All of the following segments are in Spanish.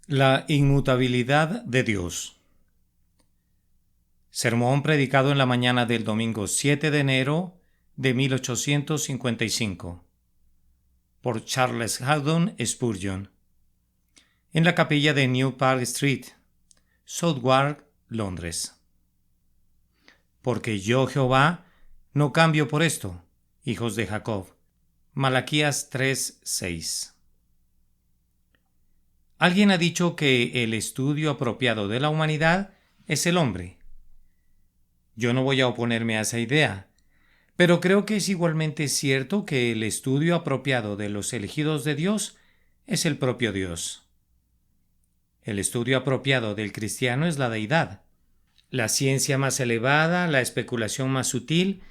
La inmutabilidad de Dios. Sermón predicado en la mañana del domingo 7 de enero de 1855 por Charles Haddon Spurgeon en la capilla de New Park Street, Southwark, Londres. Porque yo, Jehová, no cambio por esto, hijos de Jacob. Malaquías 3:6. Alguien ha dicho que el estudio apropiado de la humanidad es el hombre. Yo no voy a oponerme a esa idea, pero creo que es igualmente cierto que el estudio apropiado de los elegidos de Dios es el propio Dios. El estudio apropiado del cristiano es la deidad. La ciencia más elevada, la especulación más sutil,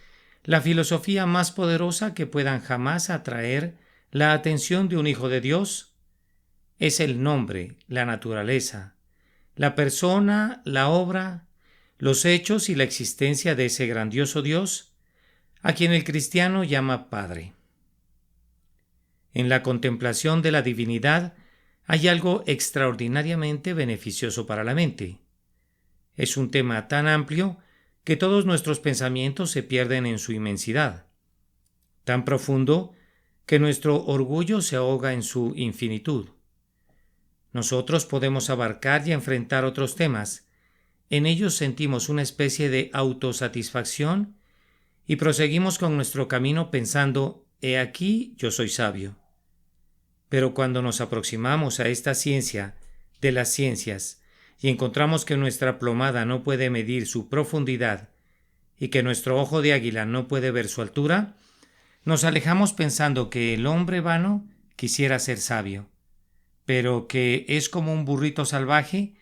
la filosofía más poderosa que puedan jamás atraer la atención de un hijo de Dios es el nombre, la naturaleza, la persona, la obra, los hechos y la existencia de ese grandioso Dios, a quien el cristiano llama Padre. En la contemplación de la divinidad hay algo extraordinariamente beneficioso para la mente. Es un tema tan amplio que todos nuestros pensamientos se pierden en su inmensidad, tan profundo que nuestro orgullo se ahoga en su infinitud. Nosotros podemos abarcar y enfrentar otros temas. En ellos sentimos una especie de autosatisfacción y proseguimos con nuestro camino pensando, he aquí yo soy sabio. Pero cuando nos aproximamos a esta ciencia de las ciencias y encontramos que nuestra plomada no puede medir su profundidad y que nuestro ojo de águila no puede ver su altura, nos alejamos pensando que el hombre vano quisiera ser sabio, pero que es como un burrito salvaje,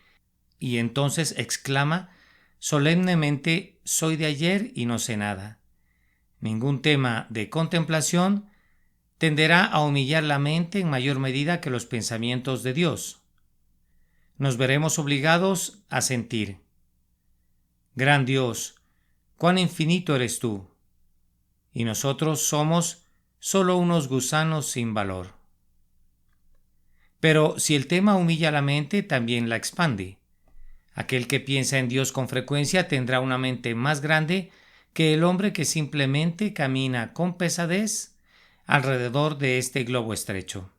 y entonces exclama solemnemente: soy de ayer y no sé nada. Ningún tema de contemplación tenderá a humillar la mente en mayor medida que los pensamientos de Dios. Nos veremos obligados a sentir: gran Dios, cuán infinito eres tú, y nosotros somos solo unos gusanos sin valor. Pero si el tema humilla la mente, también la expande. Aquel que piensa en Dios con frecuencia tendrá una mente más grande que el hombre que simplemente camina con pesadez alrededor de este globo estrecho.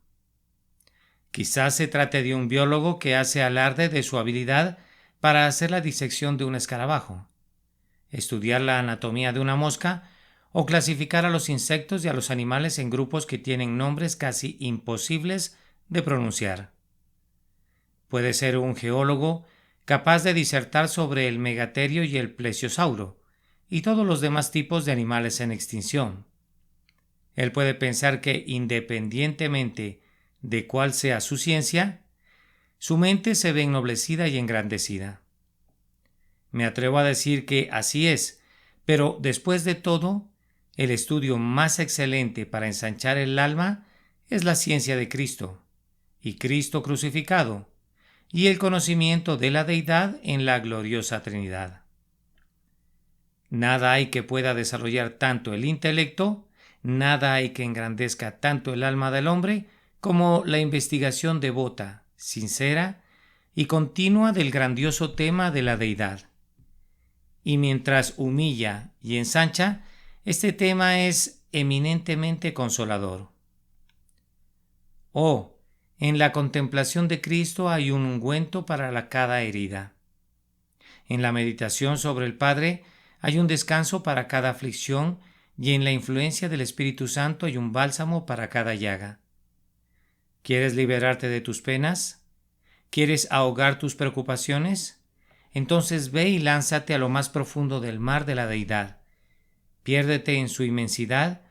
Quizás se trate de un biólogo que hace alarde de su habilidad para hacer la disección de un escarabajo, estudiar la anatomía de una mosca o clasificar a los insectos y a los animales en grupos que tienen nombres casi imposibles de pronunciar. Puede ser un geólogo capaz de disertar sobre el megaterio y el plesiosauro y todos los demás tipos de animales en extinción. Él puede pensar que, independientemente de cuál sea su ciencia, su mente se ve ennoblecida y engrandecida. Me atrevo a decir que así es, pero después de todo, el estudio más excelente para ensanchar el alma es la ciencia de Cristo y Cristo crucificado, y el conocimiento de la deidad en la gloriosa Trinidad. Nada hay que pueda desarrollar tanto el intelecto, nada hay que engrandezca tanto el alma del hombre como la investigación devota, sincera y continua del grandioso tema de la deidad. Y mientras humilla y ensancha, este tema es eminentemente consolador. Oh, en la contemplación de Cristo hay un ungüento para cada herida. En la meditación sobre el Padre hay un descanso para cada aflicción, y en la influencia del Espíritu Santo hay un bálsamo para cada llaga. ¿Quieres liberarte de tus penas? ¿Quieres ahogar tus preocupaciones? Entonces ve y lánzate a lo más profundo del mar de la deidad. Piérdete en su inmensidad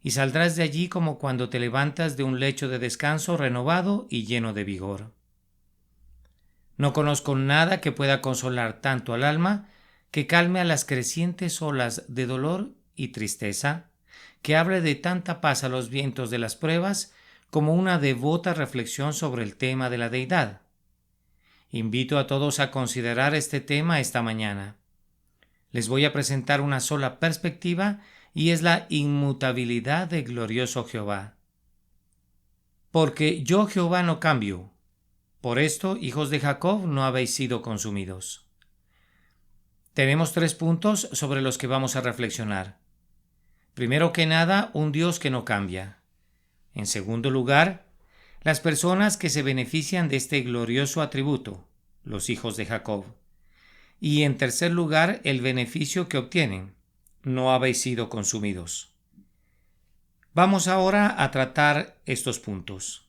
y saldrás de allí como cuando te levantas de un lecho de descanso renovado y lleno de vigor. No conozco nada que pueda consolar tanto al alma, que calme a las crecientes olas de dolor y tristeza, que hable de tanta paz a los vientos de las pruebas, como una devota reflexión sobre el tema de la deidad. Invito a todos a considerar este tema esta mañana. Les voy a presentar una sola perspectiva, y es la inmutabilidad del glorioso Jehová. Porque yo, Jehová, no cambio. Por esto, hijos de Jacob, no habéis sido consumidos. Tenemos 3 puntos sobre los que vamos a reflexionar. Primero que nada, un Dios que no cambia. En segundo lugar, las personas que se benefician de este glorioso atributo, los hijos de Jacob. Y en tercer lugar, el beneficio que obtienen. No habéis sido consumidos. Vamos ahora a tratar estos puntos.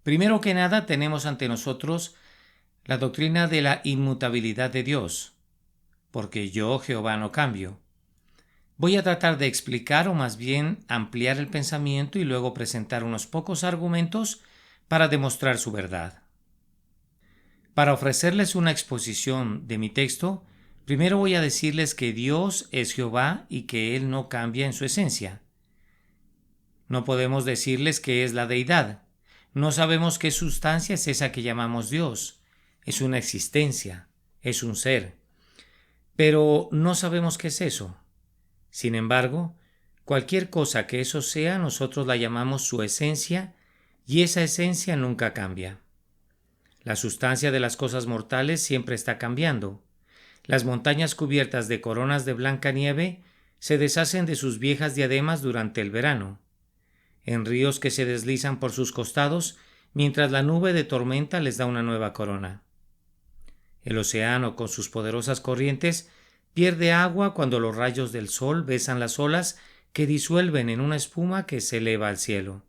Primero que nada, tenemos ante nosotros la doctrina de la inmutabilidad de Dios, porque yo, Jehová, no cambio. Voy a tratar de explicar o más bien ampliar el pensamiento y luego presentar unos pocos argumentos para demostrar su verdad. Para ofrecerles una exposición de mi texto, primero voy a decirles que Dios es Jehová y que Él no cambia en su esencia. No podemos decirles que es la deidad. No sabemos qué sustancia es esa que llamamos Dios. Es una existencia, es un ser. Pero no sabemos qué es eso. Sin embargo, cualquier cosa que eso sea, nosotros la llamamos su esencia, y esa esencia nunca cambia. La sustancia de las cosas mortales siempre está cambiando. Las montañas cubiertas de coronas de blanca nieve se deshacen de sus viejas diademas durante el verano. En ríos que se deslizan por sus costados, mientras la nube de tormenta les da una nueva corona. El océano, con sus poderosas corrientes, pierde agua cuando los rayos del sol besan las olas que disuelven en una espuma que se eleva al cielo.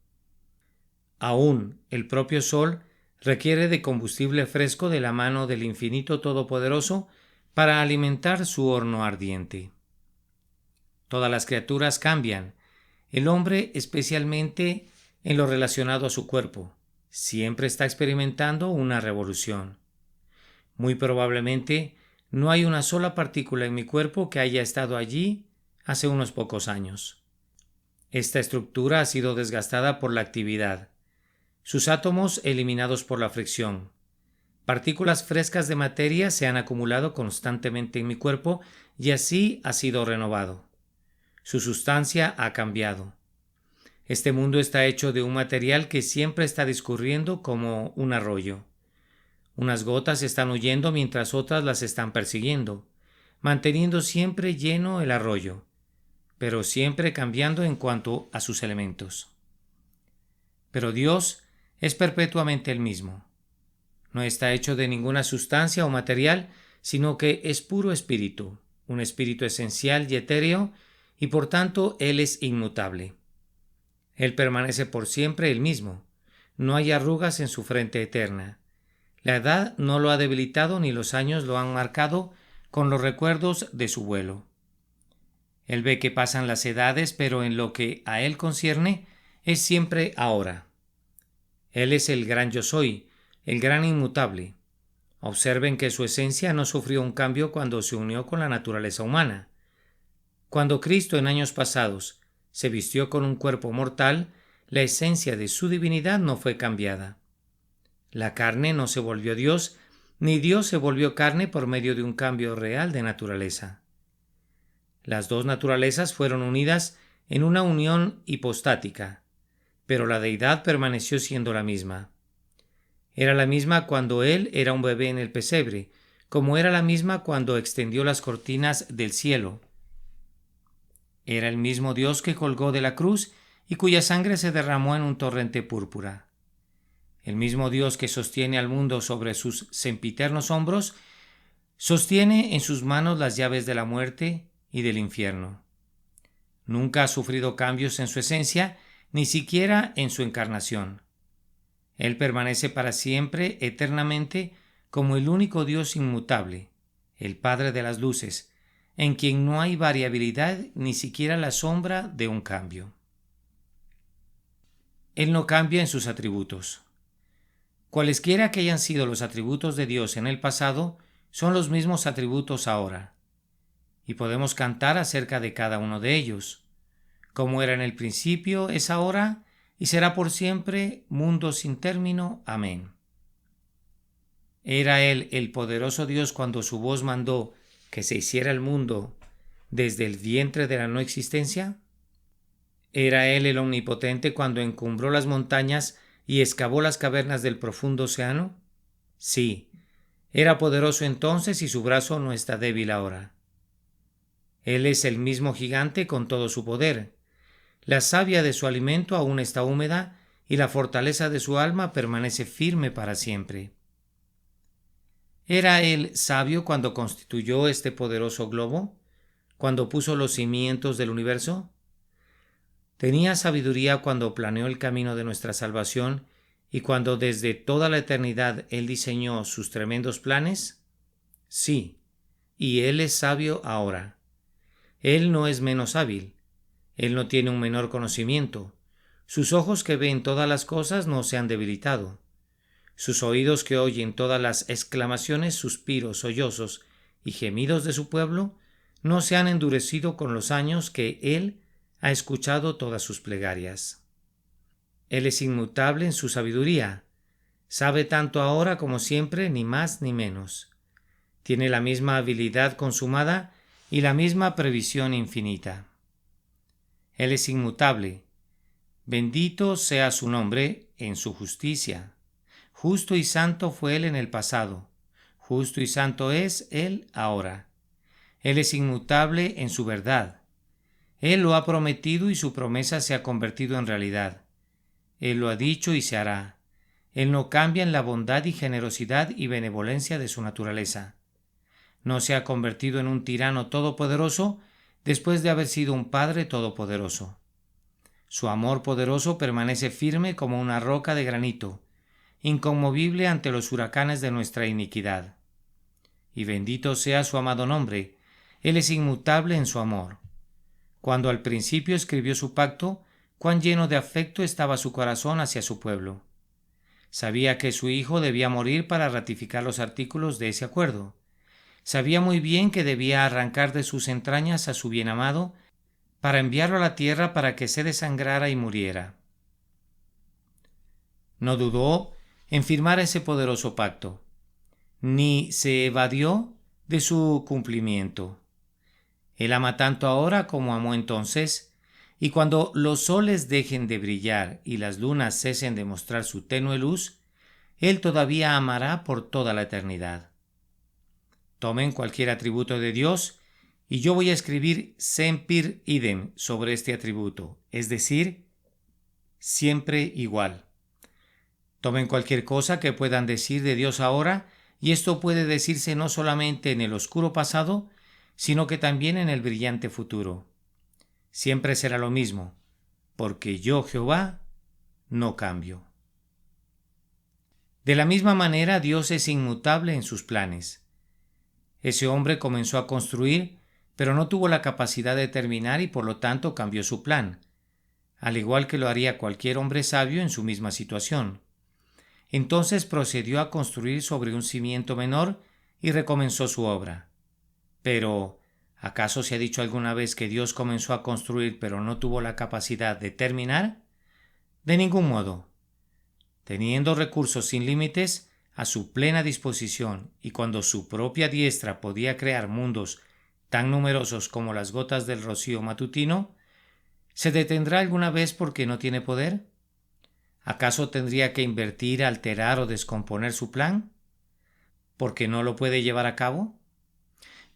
Aún el propio sol requiere de combustible fresco de la mano del infinito todopoderoso para alimentar su horno ardiente. Todas las criaturas cambian, el hombre especialmente en lo relacionado a su cuerpo. Siempre está experimentando una revolución. Muy probablemente no hay una sola partícula en mi cuerpo que haya estado allí hace unos pocos años. Esta estructura ha sido desgastada por la actividad, sus átomos eliminados por la fricción. Partículas frescas de materia se han acumulado constantemente en mi cuerpo y así ha sido renovado. Su sustancia ha cambiado. Este mundo está hecho de un material que siempre está discurriendo como un arroyo. Unas gotas están huyendo mientras otras las están persiguiendo, manteniendo siempre lleno el arroyo, pero siempre cambiando en cuanto a sus elementos. Pero Dios es perpetuamente el mismo. No está hecho de ninguna sustancia o material, sino que es puro espíritu, un espíritu esencial y etéreo, y por tanto Él es inmutable. Él permanece por siempre el mismo. No hay arrugas en su frente eterna. La edad no lo ha debilitado ni los años lo han marcado con los recuerdos de su vuelo. Él ve que pasan las edades, pero en lo que a él concierne es siempre ahora. Él es el gran yo soy, el gran inmutable. Observen que su esencia no sufrió un cambio cuando se unió con la naturaleza humana. Cuando Cristo en años pasados se vistió con un cuerpo mortal, la esencia de su divinidad no fue cambiada. La carne no se volvió Dios, ni Dios se volvió carne por medio de un cambio real de naturaleza. Las dos naturalezas fueron unidas en una unión hipostática, pero la deidad permaneció siendo la misma. Era la misma cuando él era un bebé en el pesebre, como era la misma cuando extendió las cortinas del cielo. Era el mismo Dios que colgó de la cruz y cuya sangre se derramó en un torrente púrpura. El mismo Dios que sostiene al mundo sobre sus sempiternos hombros, sostiene en sus manos las llaves de la muerte y del infierno. Nunca ha sufrido cambios en su esencia, ni siquiera en su encarnación. Él permanece para siempre, eternamente, como el único Dios inmutable, el Padre de las luces, en quien no hay variabilidad ni siquiera la sombra de un cambio. Él no cambia en sus atributos. Cualesquiera que hayan sido los atributos de Dios en el pasado, son los mismos atributos ahora. Y podemos cantar acerca de cada uno de ellos. Como era en el principio, es ahora, y será por siempre, mundo sin término. Amén. ¿Era Él el poderoso Dios cuando su voz mandó que se hiciera el mundo desde el vientre de la no existencia? ¿Era Él el omnipotente cuando encumbró las montañas y excavó las cavernas del profundo océano? Sí, era poderoso entonces y su brazo no está débil ahora. Él es el mismo gigante con todo su poder. La savia de su alimento aún está húmeda y la fortaleza de su alma permanece firme para siempre. ¿Era él sabio cuando constituyó este poderoso globo? ¿Cuando puso los cimientos del universo? ¿Tenía sabiduría cuando planeó el camino de nuestra salvación y cuando desde toda la eternidad él diseñó sus tremendos planes? Sí, y él es sabio ahora. Él no es menos hábil. Él no tiene un menor conocimiento. Sus ojos que ven todas las cosas no se han debilitado. Sus oídos que oyen todas las exclamaciones, suspiros, sollozos y gemidos de su pueblo no se han endurecido con los años que él ha escuchado todas sus plegarias. Él es inmutable en su sabiduría. Sabe tanto ahora como siempre, ni más ni menos. Tiene la misma habilidad consumada y la misma previsión infinita. Él es inmutable. Bendito sea su nombre en su justicia. Justo y santo fue él en el pasado. Justo y santo es él ahora. Él es inmutable en su verdad. Él lo ha prometido y su promesa se ha convertido en realidad. Él lo ha dicho y se hará. Él no cambia en la bondad y generosidad y benevolencia de su naturaleza. No se ha convertido en un tirano todopoderoso después de haber sido un Padre todopoderoso. Su amor poderoso permanece firme como una roca de granito, inconmovible ante los huracanes de nuestra iniquidad. Y bendito sea su amado nombre. Él es inmutable en su amor. Cuando al principio escribió su pacto, cuán lleno de afecto estaba su corazón hacia su pueblo. Sabía que su hijo debía morir para ratificar los artículos de ese acuerdo. Sabía muy bien que debía arrancar de sus entrañas a su bien amado para enviarlo a la tierra para que se desangrara y muriera. No dudó en firmar ese poderoso pacto, ni se evadió de su cumplimiento. Él ama tanto ahora como amó entonces, y cuando los soles dejen de brillar y las lunas cesen de mostrar su tenue luz, Él todavía amará por toda la eternidad. Tomen cualquier atributo de Dios y yo voy a escribir semper idem sobre este atributo, es decir, siempre igual. Tomen cualquier cosa que puedan decir de Dios ahora, y esto puede decirse no solamente en el oscuro pasado, sino que también en el brillante futuro. Siempre será lo mismo, porque yo, Jehová, no cambio. De la misma manera, Dios es inmutable en sus planes. Ese hombre comenzó a construir, pero no tuvo la capacidad de terminar y por lo tanto cambió su plan, al igual que lo haría cualquier hombre sabio en su misma situación. Entonces procedió a construir sobre un cimiento menor y recomenzó su obra. Pero, ¿acaso se ha dicho alguna vez que Dios comenzó a construir pero no tuvo la capacidad de terminar? De ningún modo. Teniendo recursos sin límites a su plena disposición y cuando su propia diestra podía crear mundos tan numerosos como las gotas del rocío matutino, ¿se detendrá alguna vez porque no tiene poder? ¿Acaso tendría que invertir, alterar o descomponer su plan? ¿Porque no lo puede llevar a cabo?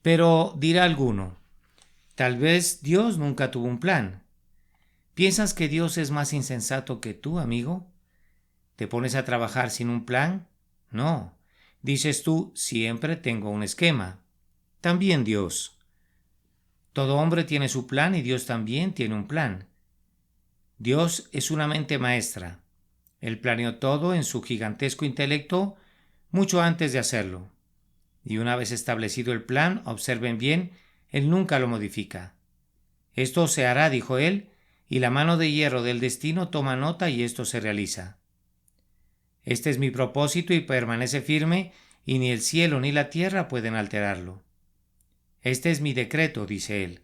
Pero dirá alguno, tal vez Dios nunca tuvo un plan. ¿Piensas que Dios es más insensato que tú, amigo? ¿Te pones a trabajar sin un plan? No. Dices tú, siempre tengo un esquema. También Dios. Todo hombre tiene su plan y Dios también tiene un plan. Dios es una mente maestra. Él planeó todo en su gigantesco intelecto mucho antes de hacerlo. Y una vez establecido el plan, observen bien, Él nunca lo modifica. Esto se hará, dijo Él, y la mano de hierro del destino toma nota y esto se realiza. Este es mi propósito y permanece firme, y ni el cielo ni la tierra pueden alterarlo. Este es mi decreto, dice Él,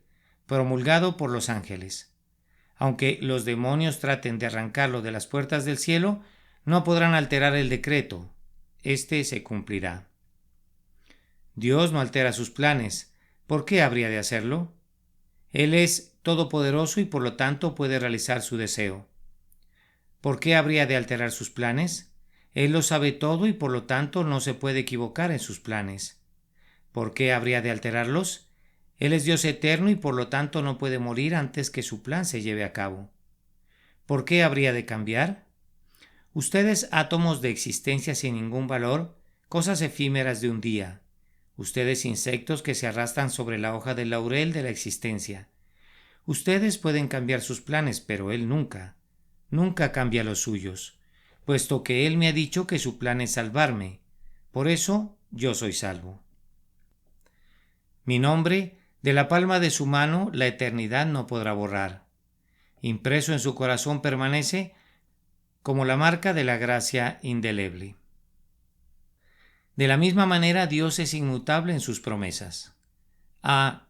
promulgado por los ángeles. Aunque los demonios traten de arrancarlo de las puertas del cielo, no podrán alterar el decreto. Este se cumplirá. Dios no altera sus planes. ¿Por qué habría de hacerlo? Él es todopoderoso y por lo tanto puede realizar su deseo. ¿Por qué habría de alterar sus planes? Él lo sabe todo y por lo tanto no se puede equivocar en sus planes. ¿Por qué habría de alterarlos? Él es Dios eterno y por lo tanto no puede morir antes que su plan se lleve a cabo. ¿Por qué habría de cambiar? Ustedes, átomos de existencia sin ningún valor, cosas efímeras de un día. Ustedes, insectos que se arrastran sobre la hoja del laurel de la existencia. Ustedes pueden cambiar sus planes, pero Él nunca, nunca cambia los suyos, puesto que Él me ha dicho que su plan es salvarme. Por eso yo soy salvo. Mi nombre, de la palma de su mano, la eternidad no podrá borrar. Impreso en su corazón permanece como la marca de la gracia indeleble. De la misma manera, Dios es inmutable en sus promesas.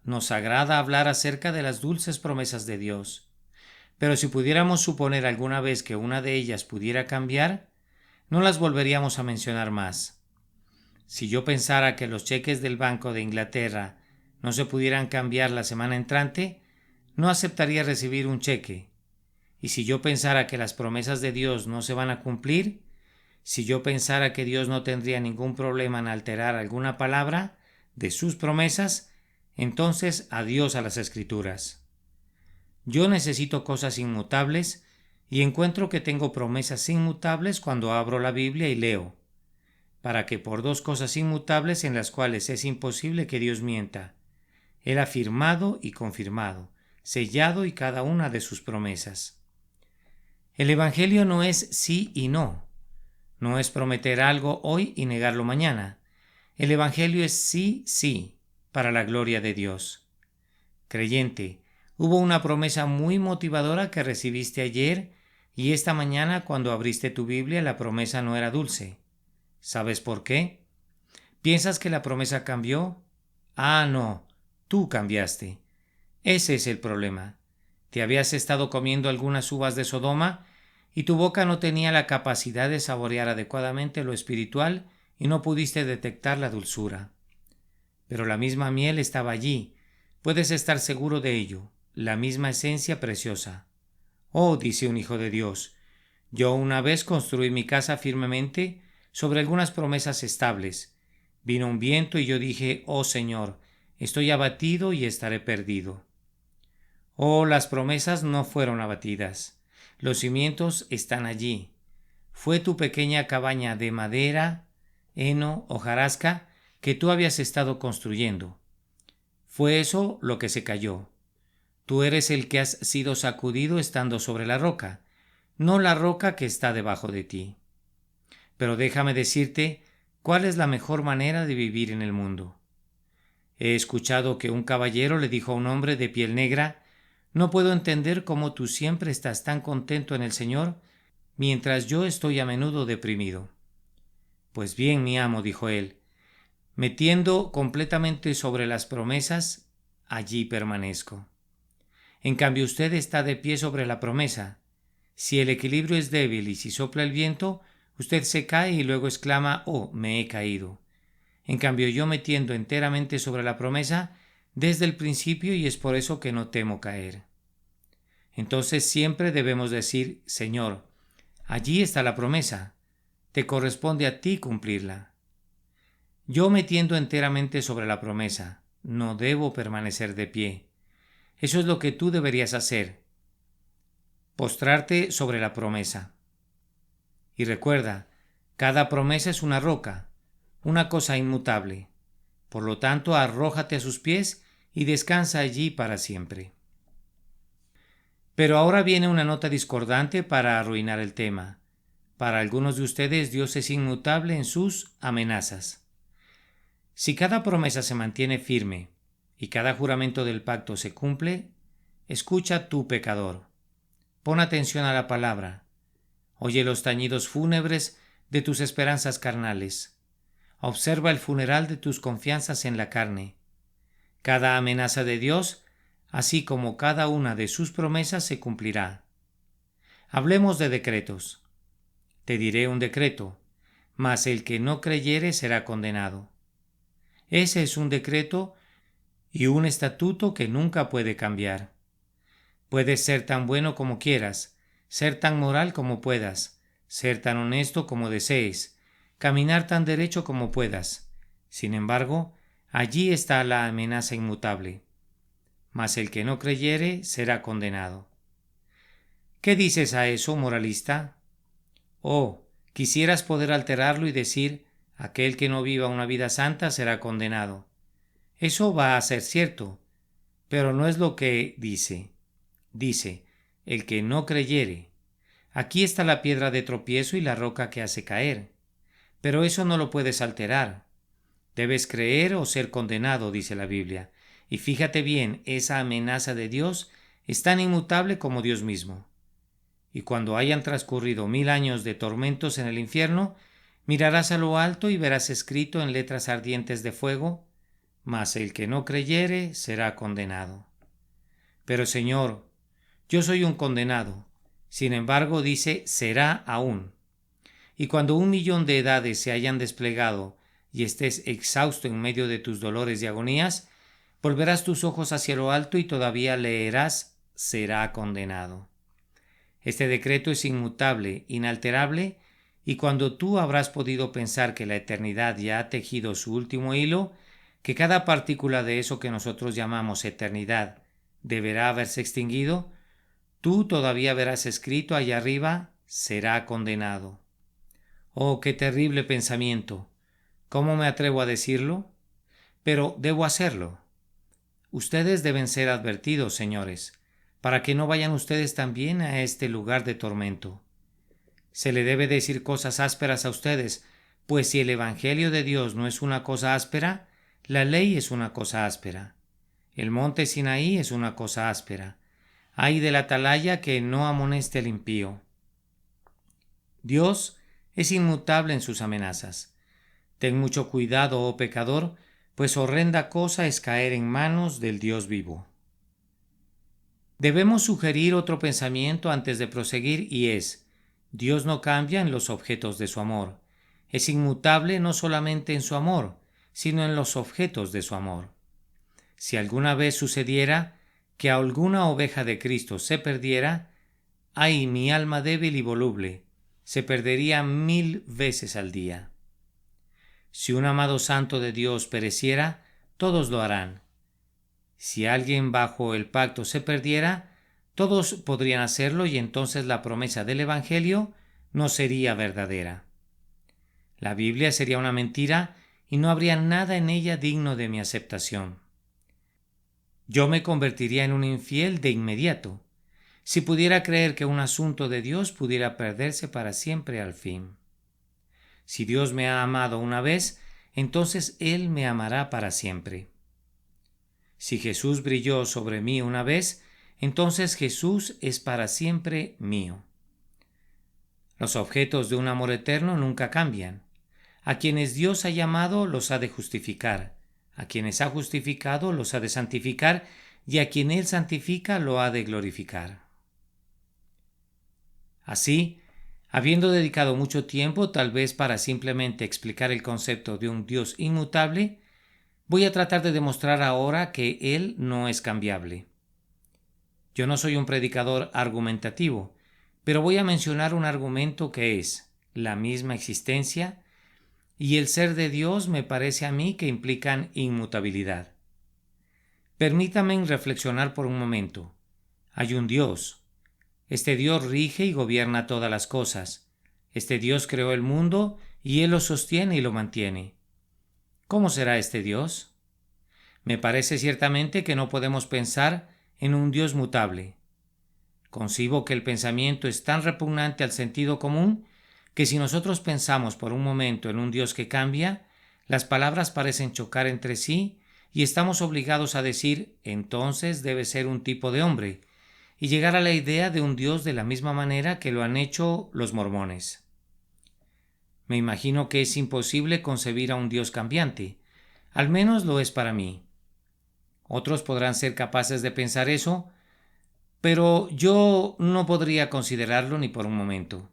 Nos agrada hablar acerca de las dulces promesas de Dios. Pero si pudiéramos suponer alguna vez que una de ellas pudiera cambiar, no las volveríamos a mencionar más. Si yo pensara que los cheques del Banco de Inglaterra no se pudieran cambiar la semana entrante, no aceptaría recibir un cheque. Y si yo pensara que las promesas de Dios no se van a cumplir, si yo pensara que Dios no tendría ningún problema en alterar alguna palabra de sus promesas, entonces adiós a las Escrituras. Yo necesito cosas inmutables y encuentro que tengo promesas inmutables cuando abro la Biblia y leo, para que por dos cosas inmutables en las cuales es imposible que Dios mienta, Él ha firmado y confirmado, sellado y cada una de sus promesas. El Evangelio no es sí y no. No es prometer algo hoy y negarlo mañana. El Evangelio es sí, sí, para la gloria de Dios. Creyente, hubo una promesa muy motivadora que recibiste ayer y esta mañana cuando abriste tu Biblia la promesa no era dulce. ¿Sabes por qué? ¿Piensas que la promesa cambió? No, tú cambiaste. Ese es el problema. Te habías estado comiendo algunas uvas de Sodoma y tu boca no tenía la capacidad de saborear adecuadamente lo espiritual y no pudiste detectar la dulzura. Pero la misma miel estaba allí. Puedes estar seguro de ello, la misma esencia preciosa. Dice un hijo de Dios, yo una vez construí mi casa firmemente sobre algunas promesas estables. Vino un viento y yo dije, Señor, estoy abatido y estaré perdido. Las promesas no fueron abatidas. Los cimientos están allí. Fue tu pequeña cabaña de madera, heno, hojarasca que tú habías estado construyendo. Fue eso lo que se cayó. Tú eres el que has sido sacudido estando sobre la roca, no la roca que está debajo de ti. Pero déjame decirte cuál es la mejor manera de vivir en el mundo. He escuchado que un caballero le dijo a un hombre de piel negra, no puedo entender cómo tú siempre estás tan contento en el Señor, mientras yo estoy a menudo deprimido. Pues bien, mi amo, dijo él, metiendo completamente sobre las promesas, allí permanezco. En cambio usted está de pie sobre la promesa. Si el equilibrio es débil y si sopla el viento, usted se cae y luego exclama, me he caído. En cambio yo me tiendo enteramente sobre la promesa desde el principio y es por eso que no temo caer. Entonces siempre debemos decir, Señor, allí está la promesa, te corresponde a ti cumplirla. Yo me tiendo enteramente sobre la promesa, no debo permanecer de pie. Eso es lo que tú deberías hacer, postrarte sobre la promesa. Y recuerda, cada promesa es una roca, una cosa inmutable. Por lo tanto, arrójate a sus pies y descansa allí para siempre. Pero ahora viene una nota discordante para arruinar el tema. Para algunos de ustedes Dios es inmutable en sus amenazas. Si cada promesa se mantiene firme y cada juramento del pacto se cumple, escucha tú, pecador. Pon atención a la palabra. Oye los tañidos fúnebres de tus esperanzas carnales. Observa el funeral de tus confianzas en la carne. Cada amenaza de Dios, así como cada una de sus promesas, se cumplirá. Hablemos de decretos. Te diré un decreto, mas el que no creyere será condenado. Ese es un decreto y un estatuto que nunca puede cambiar. Puedes ser tan bueno como quieras. ser tan moral como puedas, ser tan honesto como desees, caminar tan derecho como puedas. Sin embargo, allí está la amenaza inmutable. Mas el que no creyere será condenado. ¿Qué dices a eso, moralista? Oh, quisieras poder alterarlo y decir, aquel que no viva una vida santa será condenado. Eso va a ser cierto, pero no es lo que dice. Dice, el que no creyere. Aquí está la piedra de tropiezo y la roca que hace caer. Pero eso no lo puedes alterar. Debes creer o ser condenado, dice la Biblia. Y fíjate bien, esa amenaza de Dios es tan inmutable como Dios mismo. Y cuando hayan transcurrido 1000 años de tormentos en el infierno, mirarás a lo alto y verás escrito en letras ardientes de fuego, mas el que no creyere será condenado. Pero Señor, yo soy un condenado. Sin embargo, dice, será aún. Y cuando 1.000.000 de edades se hayan desplegado y estés exhausto en medio de tus dolores y agonías, volverás tus ojos hacia lo alto y todavía leerás, será condenado. Este decreto es inmutable, inalterable, y cuando tú habrás podido pensar que la eternidad ya ha tejido su último hilo, que cada partícula de eso que nosotros llamamos eternidad deberá haberse extinguido, tú todavía verás escrito allá arriba, será condenado. Oh, qué terrible pensamiento. ¿Cómo me atrevo a decirlo? Pero debo hacerlo. Ustedes deben ser advertidos, señores, para que no vayan ustedes también a este lugar de tormento. Se le debe decir cosas ásperas a ustedes, pues si el Evangelio de Dios no es una cosa áspera, la ley es una cosa áspera. El monte Sinaí es una cosa áspera. Ay de la atalaya que no amoneste al impío. Dios es inmutable en sus amenazas. Ten mucho cuidado, oh pecador, pues horrenda cosa es caer en manos del Dios vivo. Debemos sugerir otro pensamiento antes de proseguir y es, Dios no cambia en los objetos de su amor. Es inmutable no solamente en su amor, sino en los objetos de su amor. Si alguna vez sucediera que alguna oveja de Cristo se perdiera, ¡ay, mi alma débil y voluble! Se perdería 1000 veces al día. Si un amado santo de Dios pereciera, todos lo harán. Si alguien bajo el pacto se perdiera, todos podrían hacerlo y entonces la promesa del Evangelio no sería verdadera. La Biblia sería una mentira y no habría nada en ella digno de mi aceptación. Yo me convertiría en un infiel de inmediato, si pudiera creer que un asunto de Dios pudiera perderse para siempre al fin. Si Dios me ha amado una vez, entonces Él me amará para siempre. Si Jesús brilló sobre mí una vez, entonces Jesús es para siempre mío. Los objetos de un amor eterno nunca cambian. A quienes Dios ha llamado los ha de justificar, a quienes ha justificado los ha de santificar, y a quien Él santifica lo ha de glorificar. Así, habiendo dedicado mucho tiempo tal vez para simplemente explicar el concepto de un Dios inmutable, voy a tratar de demostrar ahora que Él no es cambiable. Yo no soy un predicador argumentativo, pero voy a mencionar un argumento que es la misma existencia y el ser de Dios me parece a mí que implican inmutabilidad. Permítanme reflexionar por un momento. Hay un Dios. Este Dios rige y gobierna todas las cosas. Este Dios creó el mundo y Él lo sostiene y lo mantiene. ¿Cómo será este Dios? Me parece ciertamente que no podemos pensar en un Dios mutable. Concibo que el pensamiento es tan repugnante al sentido común que si nosotros pensamos por un momento en un Dios que cambia, las palabras parecen chocar entre sí y estamos obligados a decir, entonces debe ser un tipo de hombre, y llegar a la idea de un Dios de la misma manera que lo han hecho los mormones. Me imagino que es imposible concebir a un Dios cambiante, al menos lo es para mí. Otros podrán ser capaces de pensar eso, pero yo no podría considerarlo ni por un momento.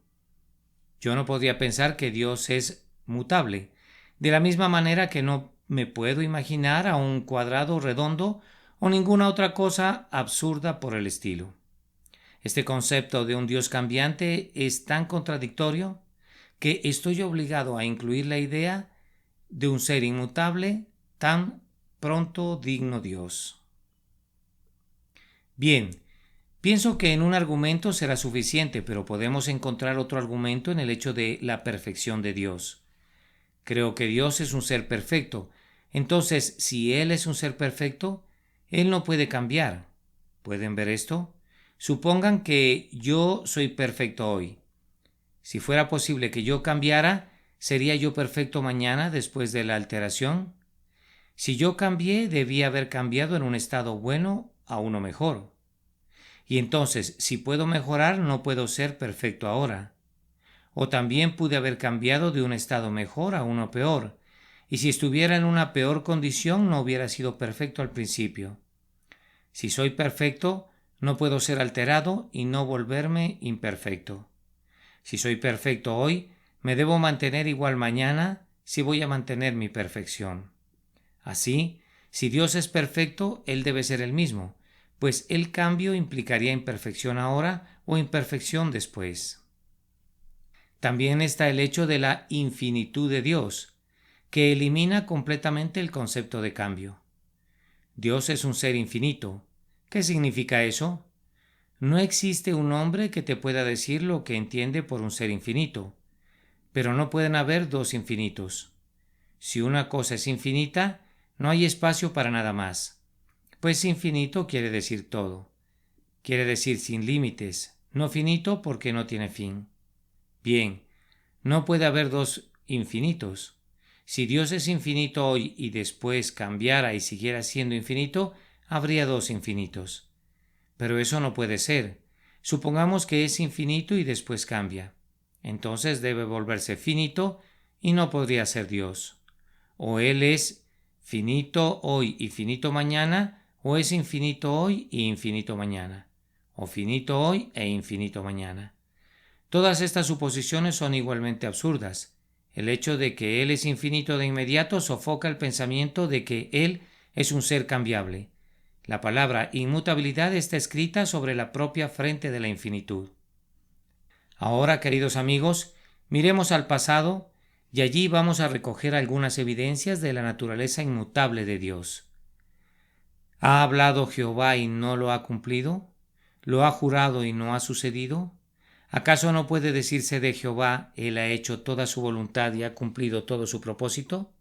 Yo no podría pensar que Dios es mutable, de la misma manera que no me puedo imaginar a un cuadrado redondo o ninguna otra cosa absurda por el estilo. Este concepto de un Dios cambiante es tan contradictorio que estoy obligado a incluir la idea de un ser inmutable, tan pronto digno Dios. Bien, pienso que en un argumento será suficiente, pero podemos encontrar otro argumento en el hecho de la perfección de Dios. Creo que Dios es un ser perfecto. Entonces, si Él es un ser perfecto, Él no puede cambiar. ¿Pueden ver esto? Supongan que yo soy perfecto hoy. Si fuera posible que yo cambiara, ¿sería yo perfecto mañana después de la alteración? Si yo cambié, debía haber cambiado en un estado bueno a uno mejor. Y entonces, si puedo mejorar, no puedo ser perfecto ahora. O también pude haber cambiado de un estado mejor a uno peor, y si estuviera en una peor condición no hubiera sido perfecto al principio. Si soy perfecto, no puedo ser alterado y no volverme imperfecto. Si soy perfecto hoy, me debo mantener igual mañana si voy a mantener mi perfección. Así, si Dios es perfecto, Él debe ser el mismo, pues el cambio implicaría imperfección ahora o imperfección después. También está el hecho de la infinitud de Dios, que elimina completamente el concepto de cambio. Dios es un ser infinito. ¿Qué significa eso? No existe un hombre que te pueda decir lo que entiende por un ser infinito, pero no pueden haber dos infinitos. Si una cosa es infinita, no hay espacio para nada más, pues infinito quiere decir todo. Quiere decir sin límites, no finito porque no tiene fin. Bien, no puede haber dos infinitos. Si Dios es infinito hoy y después cambiara y siguiera siendo infinito, habría dos infinitos. Pero eso no puede ser. Supongamos que es infinito y después cambia. Entonces debe volverse finito y no podría ser Dios. O Él es finito hoy y finito mañana, o es infinito hoy y infinito mañana, o finito hoy e infinito mañana. Todas estas suposiciones son igualmente absurdas. El hecho de que Él es infinito de inmediato sofoca el pensamiento de que Él es un ser cambiable. La palabra inmutabilidad está escrita sobre la propia frente de la infinitud. Ahora, queridos amigos, miremos al pasado y allí vamos a recoger algunas evidencias de la naturaleza inmutable de Dios. ¿Ha hablado Jehová y no lo ha cumplido? ¿Lo ha jurado y no ha sucedido? ¿Acaso no puede decirse de Jehová, Él ha hecho toda su voluntad y ha cumplido todo su propósito?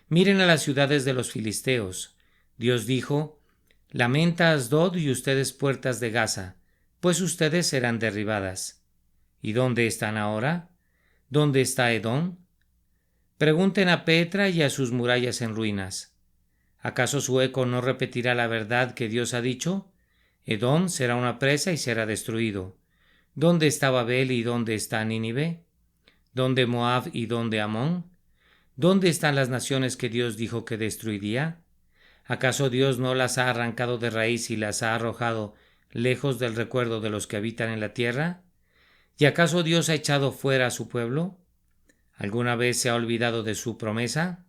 Miren a las ciudades de los filisteos. Dios dijo: Lamenta Asdod y ustedes puertas de Gaza, pues ustedes serán derribadas. ¿Y dónde están ahora? ¿Dónde está Edom? Pregunten a Petra y a sus murallas en ruinas. ¿Acaso su eco no repetirá la verdad que Dios ha dicho? Edom será una presa y será destruido. ¿Dónde está Babel y dónde está Nínive? ¿Dónde Moab y dónde Amón? ¿Dónde están las naciones que Dios dijo que destruiría? ¿Acaso Dios no las ha arrancado de raíz y las ha arrojado lejos del recuerdo de los que habitan en la tierra? ¿Y acaso Dios ha echado fuera a su pueblo? ¿Alguna vez se ha olvidado de su promesa?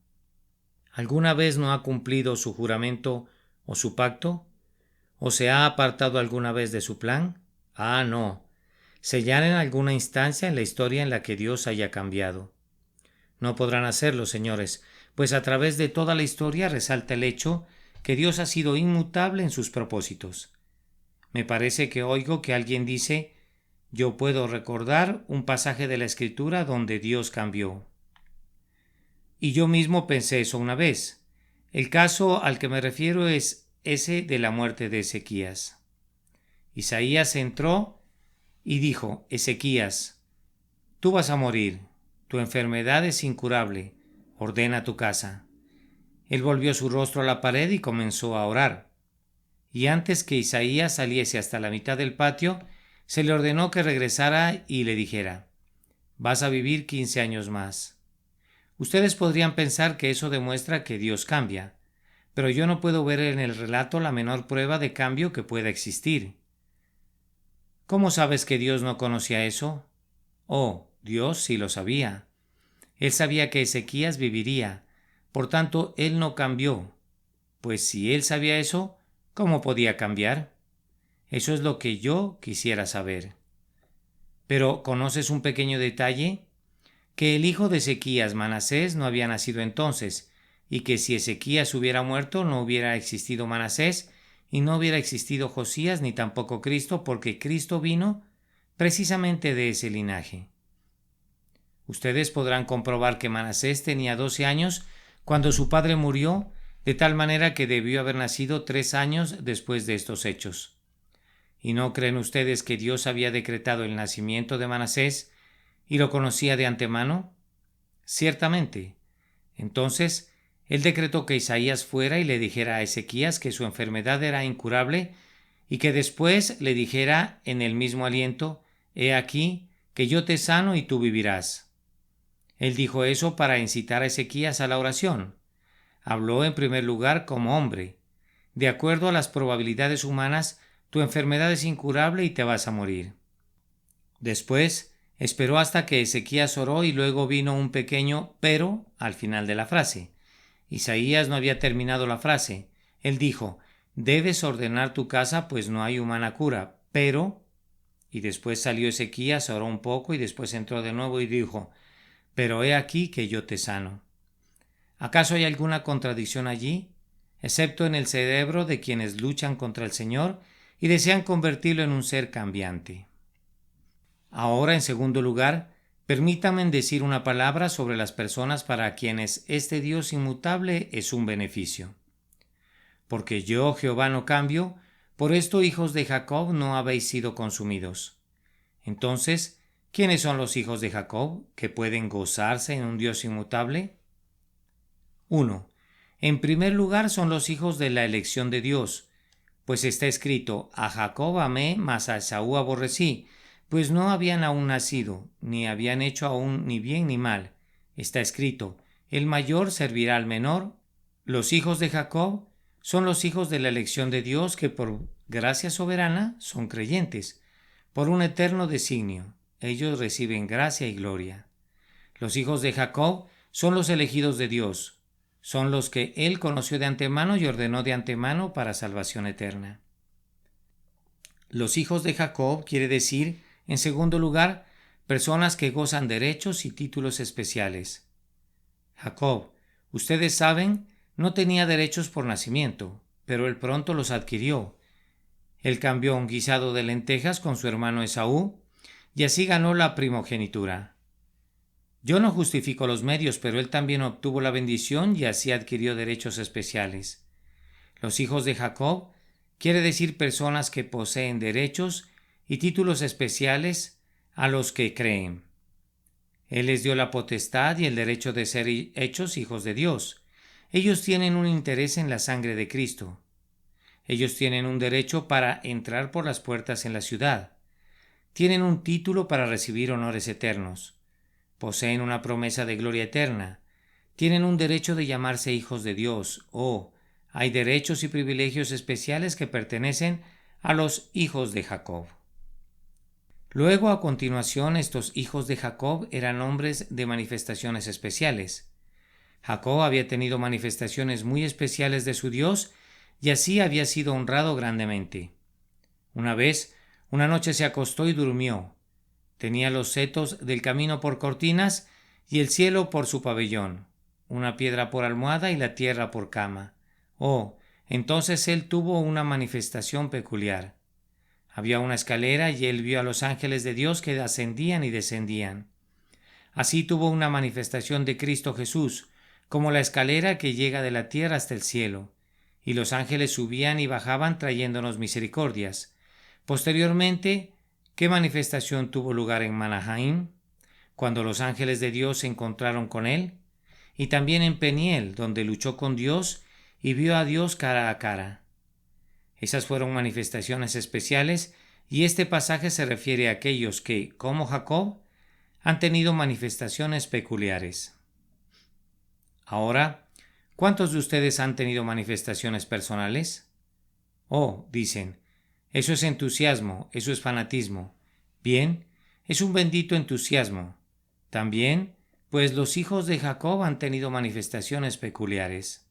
¿Alguna vez no ha cumplido su juramento o su pacto? ¿O se ha apartado alguna vez de su plan? Ah, no. Sellar en alguna instancia en la historia en la que Dios haya cambiado. No podrán hacerlo, señores, pues a través de toda la historia resalta el hecho que Dios ha sido inmutable en sus propósitos. Me parece que oigo que alguien dice: yo puedo recordar un pasaje de la Escritura donde Dios cambió. Y yo mismo pensé eso una vez. El caso al que me refiero es ese de la muerte de Ezequías. Isaías entró y dijo: Ezequías, tú vas a morir, tu enfermedad es incurable, ordena tu casa. Él volvió su rostro a la pared y comenzó a orar. Y antes que Isaías saliese hasta la mitad del patio, se le ordenó que regresara y le dijera: vas a vivir 15 años más. Ustedes podrían pensar que eso demuestra que Dios cambia, pero yo no puedo ver en el relato la menor prueba de cambio que pueda existir. ¿Cómo sabes que Dios no conocía eso? Oh, Dios sí lo sabía. Él sabía que Ezequías viviría, por tanto, él no cambió. Pues si él sabía eso, ¿cómo podía cambiar? Eso es lo que yo quisiera saber. Pero ¿conoces un pequeño detalle? Que el hijo de Ezequías, Manasés, no había nacido entonces, y que si Ezequías hubiera muerto no hubiera existido Manasés, y no hubiera existido Josías ni tampoco Cristo, porque Cristo vino precisamente de ese linaje. Ustedes podrán comprobar que Manasés tenía 12 años cuando su padre murió, de tal manera que debió haber nacido 3 años después de estos hechos. ¿Y no creen ustedes que Dios había decretado el nacimiento de Manasés y lo conocía de antemano? Ciertamente. Entonces, él decretó que Isaías fuera y le dijera a Ezequías que su enfermedad era incurable y que después le dijera en el mismo aliento: He aquí que yo te sano y tú vivirás. Él dijo eso para incitar a Ezequías a la oración. Habló en primer lugar como hombre. De acuerdo a las probabilidades humanas, tu enfermedad es incurable y te vas a morir. Después, esperó hasta que Ezequías oró y luego vino un pequeño pero al final de la frase. Isaías no había terminado la frase. Él dijo: Debes ordenar tu casa, pues no hay humana cura, pero... Y después salió Ezequías, oró un poco y después entró de nuevo y dijo: Pero he aquí que yo te sano. ¿Acaso hay alguna contradicción allí? Excepto en el cerebro de quienes luchan contra el Señor y desean convertirlo en un ser cambiante. Ahora, en segundo lugar, permítanme decir una palabra sobre las personas para quienes este Dios inmutable es un beneficio. Porque yo, Jehová, no cambio, por esto, hijos de Jacob, no habéis sido consumidos. Entonces, ¿quiénes son los hijos de Jacob que pueden gozarse en un Dios inmutable? 1. En primer lugar son los hijos de la elección de Dios, pues está escrito: A Jacob amé, mas a Esaú aborrecí, pues no habían aún nacido, ni habían hecho aún ni bien ni mal. Está escrito: El mayor servirá al menor. Los hijos de Jacob son los hijos de la elección de Dios que por gracia soberana son creyentes, por un eterno designio. Ellos reciben gracia y gloria. Los hijos de Jacob son los elegidos de Dios, son los que Él conoció de antemano y ordenó de antemano para salvación eterna. Los hijos de Jacob quiere decir, en segundo lugar, personas que gozan derechos y títulos especiales. Jacob, ustedes saben, no tenía derechos por nacimiento, pero él pronto los adquirió. Él cambió un guisado de lentejas con su hermano Esaú y así ganó la primogenitura. Yo no justifico los medios, pero él también obtuvo la bendición y así adquirió derechos especiales. Los hijos de Jacob quiere decir personas que poseen derechos y títulos especiales a los que creen. Él les dio la potestad y el derecho de ser hechos hijos de Dios. Ellos tienen un interés en la sangre de Cristo. Ellos tienen un derecho para entrar por las puertas en la ciudad. Tienen un título para recibir honores eternos. Poseen una promesa de gloria eterna. Tienen un derecho de llamarse hijos de Dios. Hay derechos y privilegios especiales que pertenecen a los hijos de Jacob. Luego, a continuación, estos hijos de Jacob eran hombres de manifestaciones especiales. Jacob había tenido manifestaciones muy especiales de su Dios y así había sido honrado grandemente. Una vez, una noche se acostó y durmió. Tenía los setos del camino por cortinas y el cielo por su pabellón, una piedra por almohada y la tierra por cama. Entonces él tuvo una manifestación peculiar. Había una escalera y él vio a los ángeles de Dios que ascendían y descendían. Así tuvo una manifestación de Cristo Jesús, como la escalera que llega de la tierra hasta el cielo, y los ángeles subían y bajaban trayéndonos misericordias. Posteriormente, ¿qué manifestación tuvo lugar en Mahanaim, cuando los ángeles de Dios se encontraron con él? Y también en Peniel, donde luchó con Dios y vio a Dios cara a cara. Esas fueron manifestaciones especiales y este pasaje se refiere a aquellos que, como Jacob, han tenido manifestaciones peculiares. Ahora, ¿cuántos de ustedes han tenido manifestaciones personales? Dicen, eso es entusiasmo, eso es fanatismo. Bien, es un bendito entusiasmo. También, pues los hijos de Jacob han tenido manifestaciones peculiares.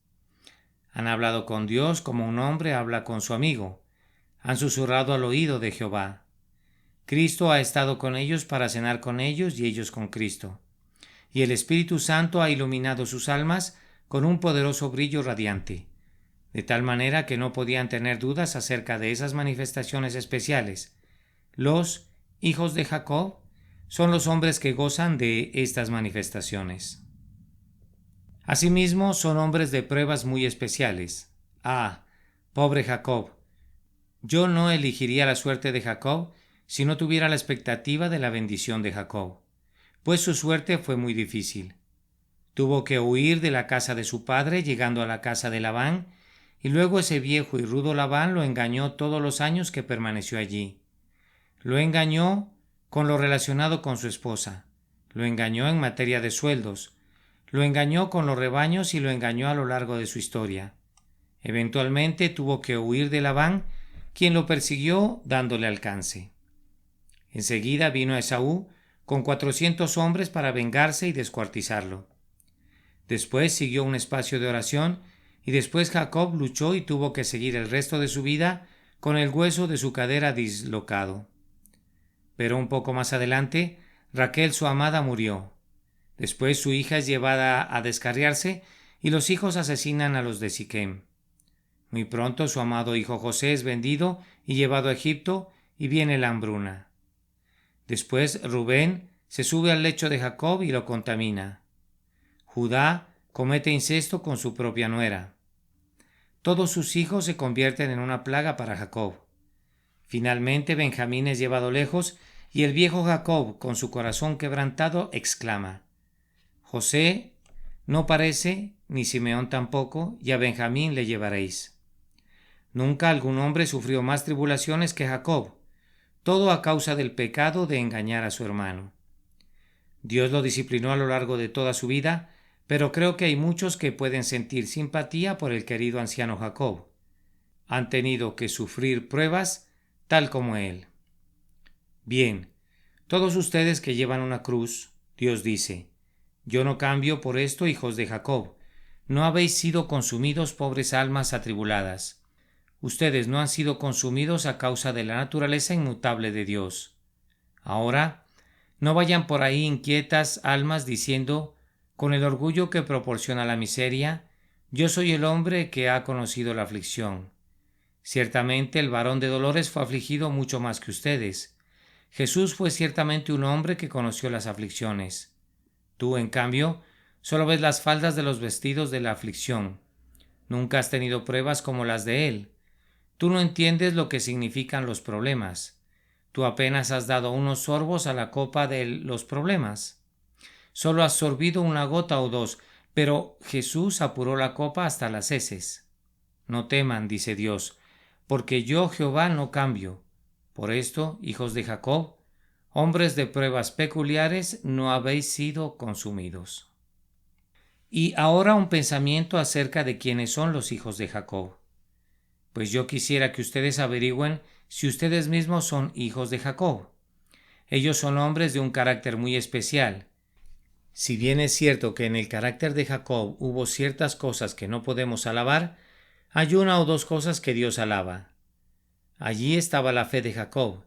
Han hablado con Dios como un hombre habla con su amigo. Han susurrado al oído de Jehová. Cristo ha estado con ellos para cenar con ellos y ellos con Cristo. Y el Espíritu Santo ha iluminado sus almas con un poderoso brillo radiante, de tal manera que no podían tener dudas acerca de esas manifestaciones especiales. Los hijos de Jacob son los hombres que gozan de estas manifestaciones. Asimismo, son hombres de pruebas muy especiales. Ah, pobre Jacob. Yo no elegiría la suerte de Jacob si no tuviera la expectativa de la bendición de Jacob, pues su suerte fue muy difícil. Tuvo que huir de la casa de su padre, llegando a la casa de Labán, y luego ese viejo y rudo Labán lo engañó todos los años que permaneció allí. Lo engañó con lo relacionado con su esposa, lo engañó en materia de sueldos, lo engañó con los rebaños y lo engañó a lo largo de su historia. Eventualmente tuvo que huir de Labán, quien lo persiguió dándole alcance. Enseguida vino Esaú con 400 hombres para vengarse y descuartizarlo. Después siguió un espacio de oración y después Jacob luchó y tuvo que seguir el resto de su vida con el hueso de su cadera dislocado. Pero un poco más adelante, Raquel, su amada, murió. Después su hija es llevada a descarriarse y los hijos asesinan a los de Siquem. Muy pronto su amado hijo José es vendido y llevado a Egipto y viene la hambruna. Después Rubén se sube al lecho de Jacob y lo contamina. Judá comete incesto con su propia nuera. Todos sus hijos se convierten en una plaga para Jacob. Finalmente Benjamín es llevado lejos y el viejo Jacob, con su corazón quebrantado, exclama: José no parece, ni Simeón tampoco, y a Benjamín le llevaréis. Nunca algún hombre sufrió más tribulaciones que Jacob, todo a causa del pecado de engañar a su hermano. Dios lo disciplinó a lo largo de toda su vida, pero creo que hay muchos que pueden sentir simpatía por el querido anciano Jacob. Han tenido que sufrir pruebas tal como él. Bien, todos ustedes que llevan una cruz, Dios dice: yo no cambio por esto, hijos de Jacob. No habéis sido consumidos, pobres almas atribuladas. Ustedes no han sido consumidos a causa de la naturaleza inmutable de Dios. Ahora, no vayan por ahí inquietas almas diciendo, con el orgullo que proporciona la miseria: yo soy el hombre que ha conocido la aflicción. Ciertamente el varón de dolores fue afligido mucho más que ustedes. Jesús fue ciertamente un hombre que conoció las aflicciones. Tú, en cambio, solo ves las faldas de los vestidos de la aflicción. Nunca has tenido pruebas como las de él. Tú no entiendes lo que significan los problemas. Tú apenas has dado unos sorbos a la copa de los problemas. Solo has sorbido una gota o dos, pero Jesús apuró la copa hasta las heces. No teman, dice Dios, porque yo, Jehová, no cambio. Por esto, hijos de Jacob, hombres de pruebas peculiares, no habéis sido consumidos. Y ahora un pensamiento acerca de quiénes son los hijos de Jacob. Pues yo quisiera que ustedes averigüen si ustedes mismos son hijos de Jacob. Ellos son hombres de un carácter muy especial. Si bien es cierto que en el carácter de Jacob hubo ciertas cosas que no podemos alabar, hay una o dos cosas que Dios alaba. Allí estaba la fe de Jacob,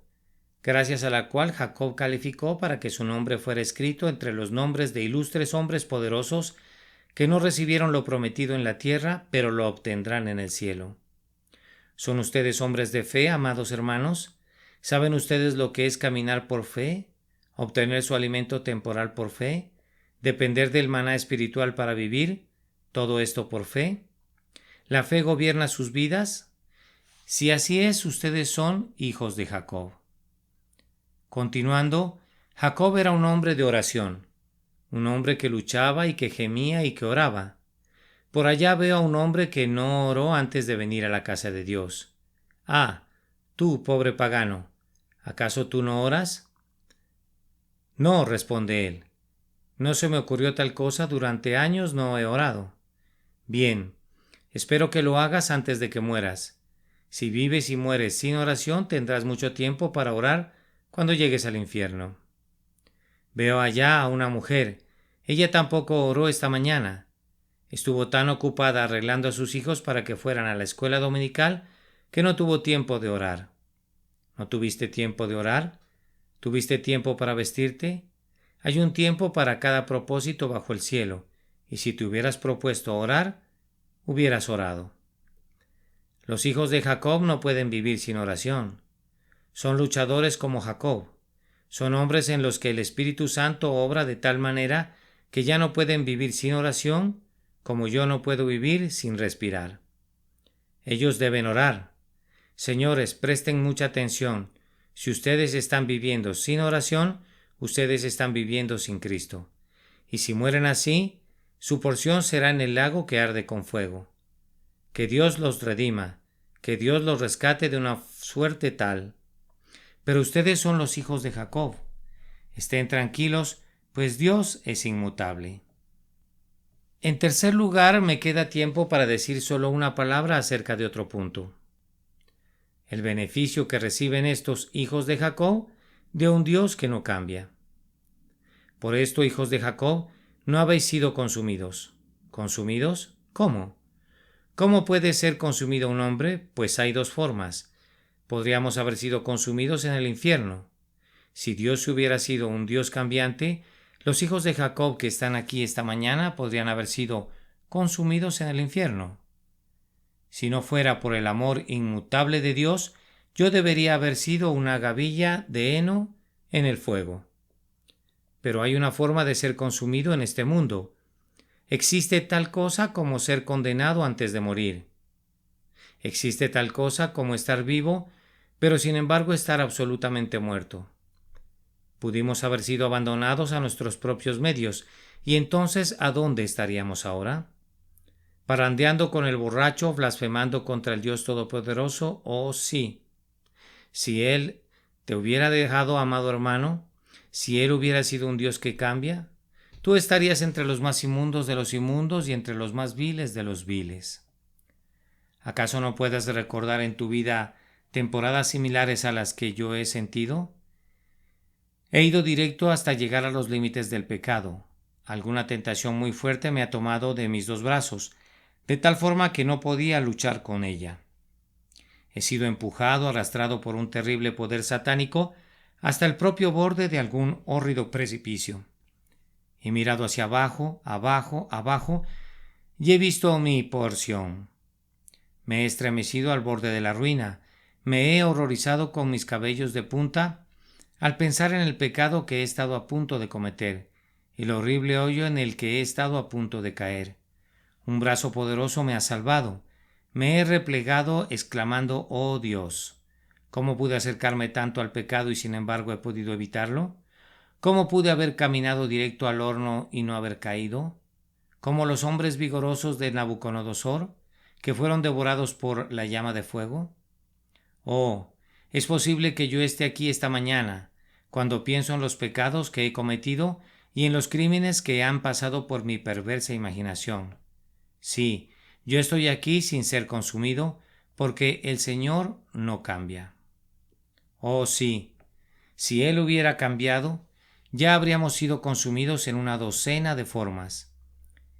gracias a la cual Jacob calificó para que su nombre fuera escrito entre los nombres de ilustres hombres poderosos que no recibieron lo prometido en la tierra, pero lo obtendrán en el cielo. ¿Son ustedes hombres de fe, amados hermanos? ¿Saben ustedes lo que es caminar por fe? ¿Obtener su alimento temporal por fe? ¿Depender del maná espiritual para vivir? ¿Todo esto por fe? ¿La fe gobierna sus vidas? Si así es, ustedes son hijos de Jacob. Continuando, Jacob era un hombre de oración, un hombre que luchaba y que gemía y que oraba. Por allá veo a un hombre que no oró antes de venir a la casa de Dios. Ah, tú, pobre pagano, ¿acaso tú no oras? No, responde él. No se me ocurrió tal cosa, durante años no he orado. Bien, espero que lo hagas antes de que mueras. Si vives y mueres sin oración, tendrás mucho tiempo para orar cuando llegues al infierno. Veo allá a una mujer. Ella tampoco oró esta mañana. Estuvo tan ocupada arreglando a sus hijos para que fueran a la escuela dominical que no tuvo tiempo de orar. ¿No tuviste tiempo de orar? ¿Tuviste tiempo para vestirte? Hay un tiempo para cada propósito bajo el cielo, y si te hubieras propuesto orar, hubieras orado. Los hijos de Jacob no pueden vivir sin oración. Son luchadores como Jacob. Son hombres en los que el Espíritu Santo obra de tal manera que ya no pueden vivir sin oración, como yo no puedo vivir sin respirar. Ellos deben orar. Señores, presten mucha atención. Si ustedes están viviendo sin oración, ustedes están viviendo sin Cristo. Y si mueren así, su porción será en el lago que arde con fuego. Que Dios los redima, que Dios los rescate de una suerte tal. Pero ustedes son los hijos de Jacob. Estén tranquilos, pues Dios es inmutable. En tercer lugar, me queda tiempo para decir solo una palabra acerca de otro punto. El beneficio que reciben estos hijos de Jacob de un Dios que no cambia. Por esto, hijos de Jacob, no habéis sido consumidos. ¿Consumidos? ¿Cómo? ¿Cómo puede ser consumido un hombre? Pues hay dos formas. Podríamos haber sido consumidos en el infierno. Si Dios hubiera sido un Dios cambiante, los hijos de Jacob que están aquí esta mañana podrían haber sido consumidos en el infierno. Si no fuera por el amor inmutable de Dios, yo debería haber sido una gavilla de heno en el fuego. Pero hay una forma de ser consumido en este mundo. Existe tal cosa como ser condenado antes de morir. Existe tal cosa como estar vivo, pero sin embargo estar absolutamente muerto. Pudimos haber sido abandonados a nuestros propios medios, y entonces ¿a dónde estaríamos ahora? ¿Parandeando con el borracho, blasfemando contra el Dios Todopoderoso? Oh, sí. Si Él te hubiera dejado, amado hermano, si Él hubiera sido un Dios que cambia, tú estarías entre los más inmundos de los inmundos y entre los más viles de los viles. ¿Acaso no puedes recordar en tu vida temporadas similares a las que yo he sentido? He ido directo hasta llegar a los límites del pecado. Alguna tentación muy fuerte me ha tomado de mis dos brazos, de tal forma que no podía luchar con ella. He sido empujado, arrastrado por un terrible poder satánico hasta el propio borde de algún hórrido precipicio. He mirado hacia abajo, abajo, abajo, y he visto mi porción. Me he estremecido al borde de la ruina, me he horrorizado con mis cabellos de punta al pensar en el pecado que he estado a punto de cometer, y el horrible hoyo en el que he estado a punto de caer. Un brazo poderoso me ha salvado. Me he replegado exclamando: «¡Oh Dios! ¿Cómo pude acercarme tanto al pecado y sin embargo he podido evitarlo? ¿Cómo pude haber caminado directo al horno y no haber caído? ¿Como los hombres vigorosos de Nabucodonosor, que fueron devorados por la llama de fuego? Oh, es posible que yo esté aquí esta mañana, cuando pienso en los pecados que he cometido y en los crímenes que han pasado por mi perversa imaginación. Sí, yo estoy aquí sin ser consumido, porque el Señor no cambia. Oh, sí, si Él hubiera cambiado, ya habríamos sido consumidos en una docena de formas.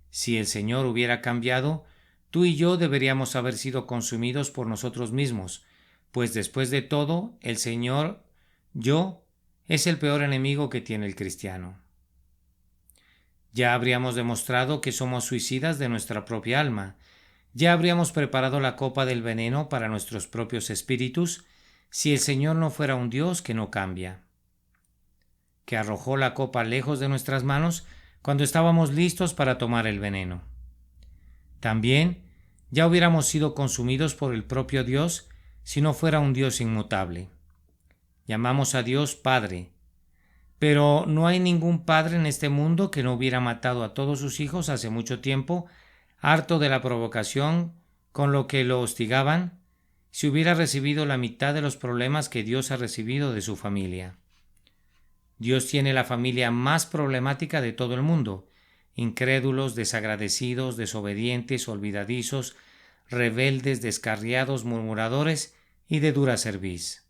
Si el Señor hubiera cambiado, tú y yo deberíamos haber sido consumidos por nosotros mismos, pues después de todo, el Señor, yo, es el peor enemigo que tiene el cristiano. Ya habríamos demostrado que somos suicidas de nuestra propia alma. Ya habríamos preparado la copa del veneno para nuestros propios espíritus si el Señor no fuera un Dios que no cambia, que arrojó la copa lejos de nuestras manos cuando estábamos listos para tomar el veneno. También ya hubiéramos sido consumidos por el propio Dios si no fuera un Dios inmutable. Llamamos a Dios Padre, pero no hay ningún padre en este mundo que no hubiera matado a todos sus hijos hace mucho tiempo, harto de la provocación con lo que lo hostigaban, si hubiera recibido la mitad de los problemas que Dios ha recibido de su familia. Dios tiene la familia más problemática de todo el mundo: incrédulos, desagradecidos, desobedientes, olvidadizos, rebeldes, descarriados, murmuradores y de dura cerviz.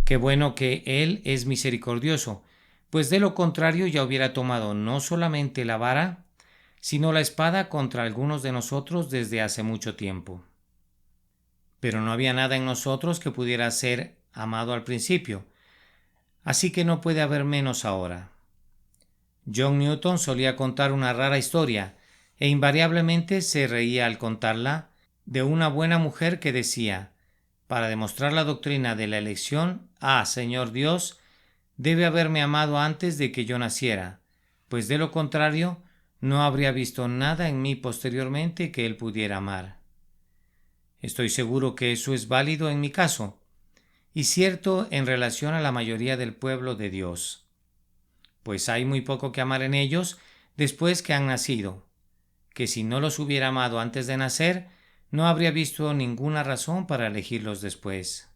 Qué bueno que Él es misericordioso, pues de lo contrario ya hubiera tomado no solamente la vara, sino la espada contra algunos de nosotros desde hace mucho tiempo. pero no había nada en nosotros que pudiera ser amado al principio, así que no puede haber menos ahora. John Newton solía contar una rara historia, e invariablemente se reía al contarla, de una buena mujer que decía: para demostrar la doctrina de la elección, Señor Dios, debe haberme amado antes de que yo naciera, pues de lo contrario no habría visto nada en mí posteriormente que Él pudiera amar. Estoy seguro que eso es válido en mi caso, y cierto en relación a la mayoría del pueblo de Dios, pues hay muy poco que amar en ellos después que han nacido, que si no los hubiera amado antes de nacer, no habría visto ninguna razón para elegirlos después.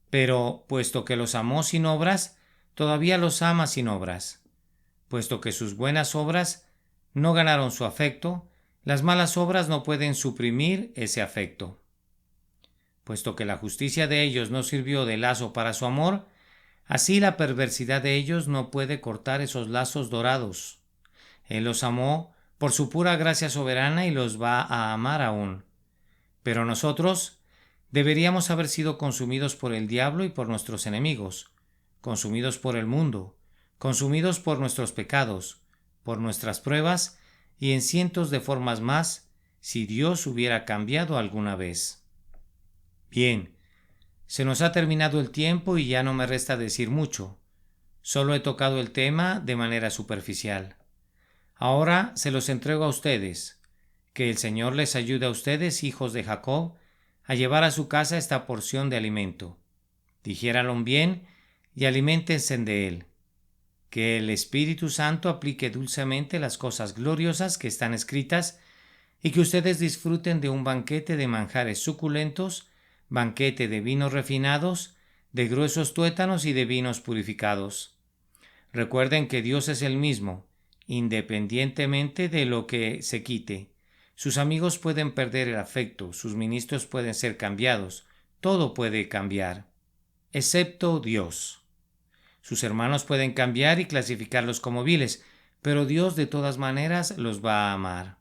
Pero, puesto que los amó sin obras, todavía los ama sin obras. Puesto que sus buenas obras no ganaron su afecto, las malas obras no pueden suprimir ese afecto. Puesto que la justicia de ellos no sirvió de lazo para su amor, así la perversidad de ellos no puede cortar esos lazos dorados. Él los amó por su pura gracia soberana y los va a amar aún. Pero nosotros deberíamos haber sido consumidos por el diablo y por nuestros enemigos, consumidos por el mundo, consumidos por nuestros pecados, por nuestras pruebas y en cientos de formas más, si Dios hubiera cambiado alguna vez. Bien, se nos ha terminado el tiempo y ya no me resta decir mucho. Solo he tocado el tema de manera superficial. Ahora se los entrego a ustedes. Que el Señor les ayude a ustedes, hijos de Jacob, a llevar a su casa esta porción de alimento. Digiéranlo bien y aliméntense de él. Que el Espíritu Santo aplique dulcemente las cosas gloriosas que están escritas y que ustedes disfruten de un banquete de manjares suculentos, banquete de vinos refinados, de gruesos tuétanos y de vinos purificados. Recuerden que Dios es el mismo, independientemente de lo que se quite. Sus amigos pueden perder el afecto, sus ministros pueden ser cambiados, todo puede cambiar, excepto Dios. Sus hermanos pueden cambiar y clasificarlos como viles, pero Dios de todas maneras los va a amar.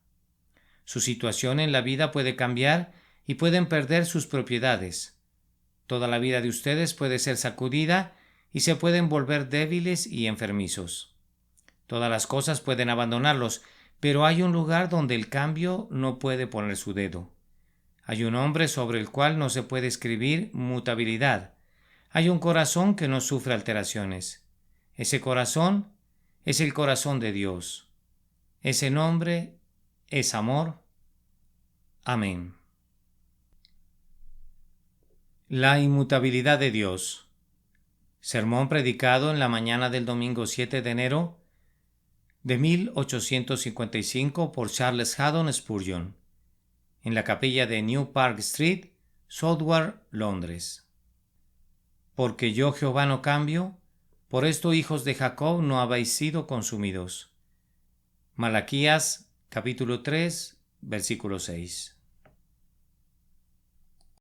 Su situación en la vida puede cambiar y pueden perder sus propiedades. Toda la vida de ustedes puede ser sacudida y se pueden volver débiles y enfermizos. Todas las cosas pueden abandonarlos, pero hay un lugar donde el cambio no puede poner su dedo. Hay un hombre sobre el cual no se puede escribir mutabilidad. Hay un corazón que no sufre alteraciones. Ese corazón es el corazón de Dios. Ese nombre es amor. Amén. La inmutabilidad de Dios. Sermón predicado en la mañana del domingo 7 de enero de 1855 por Charles Haddon Spurgeon, en la capilla de New Park Street, Southwark, Londres. Porque yo Jehová no cambio, por esto hijos de Jacob no habéis sido consumidos. Malaquías capítulo 3, versículo 6.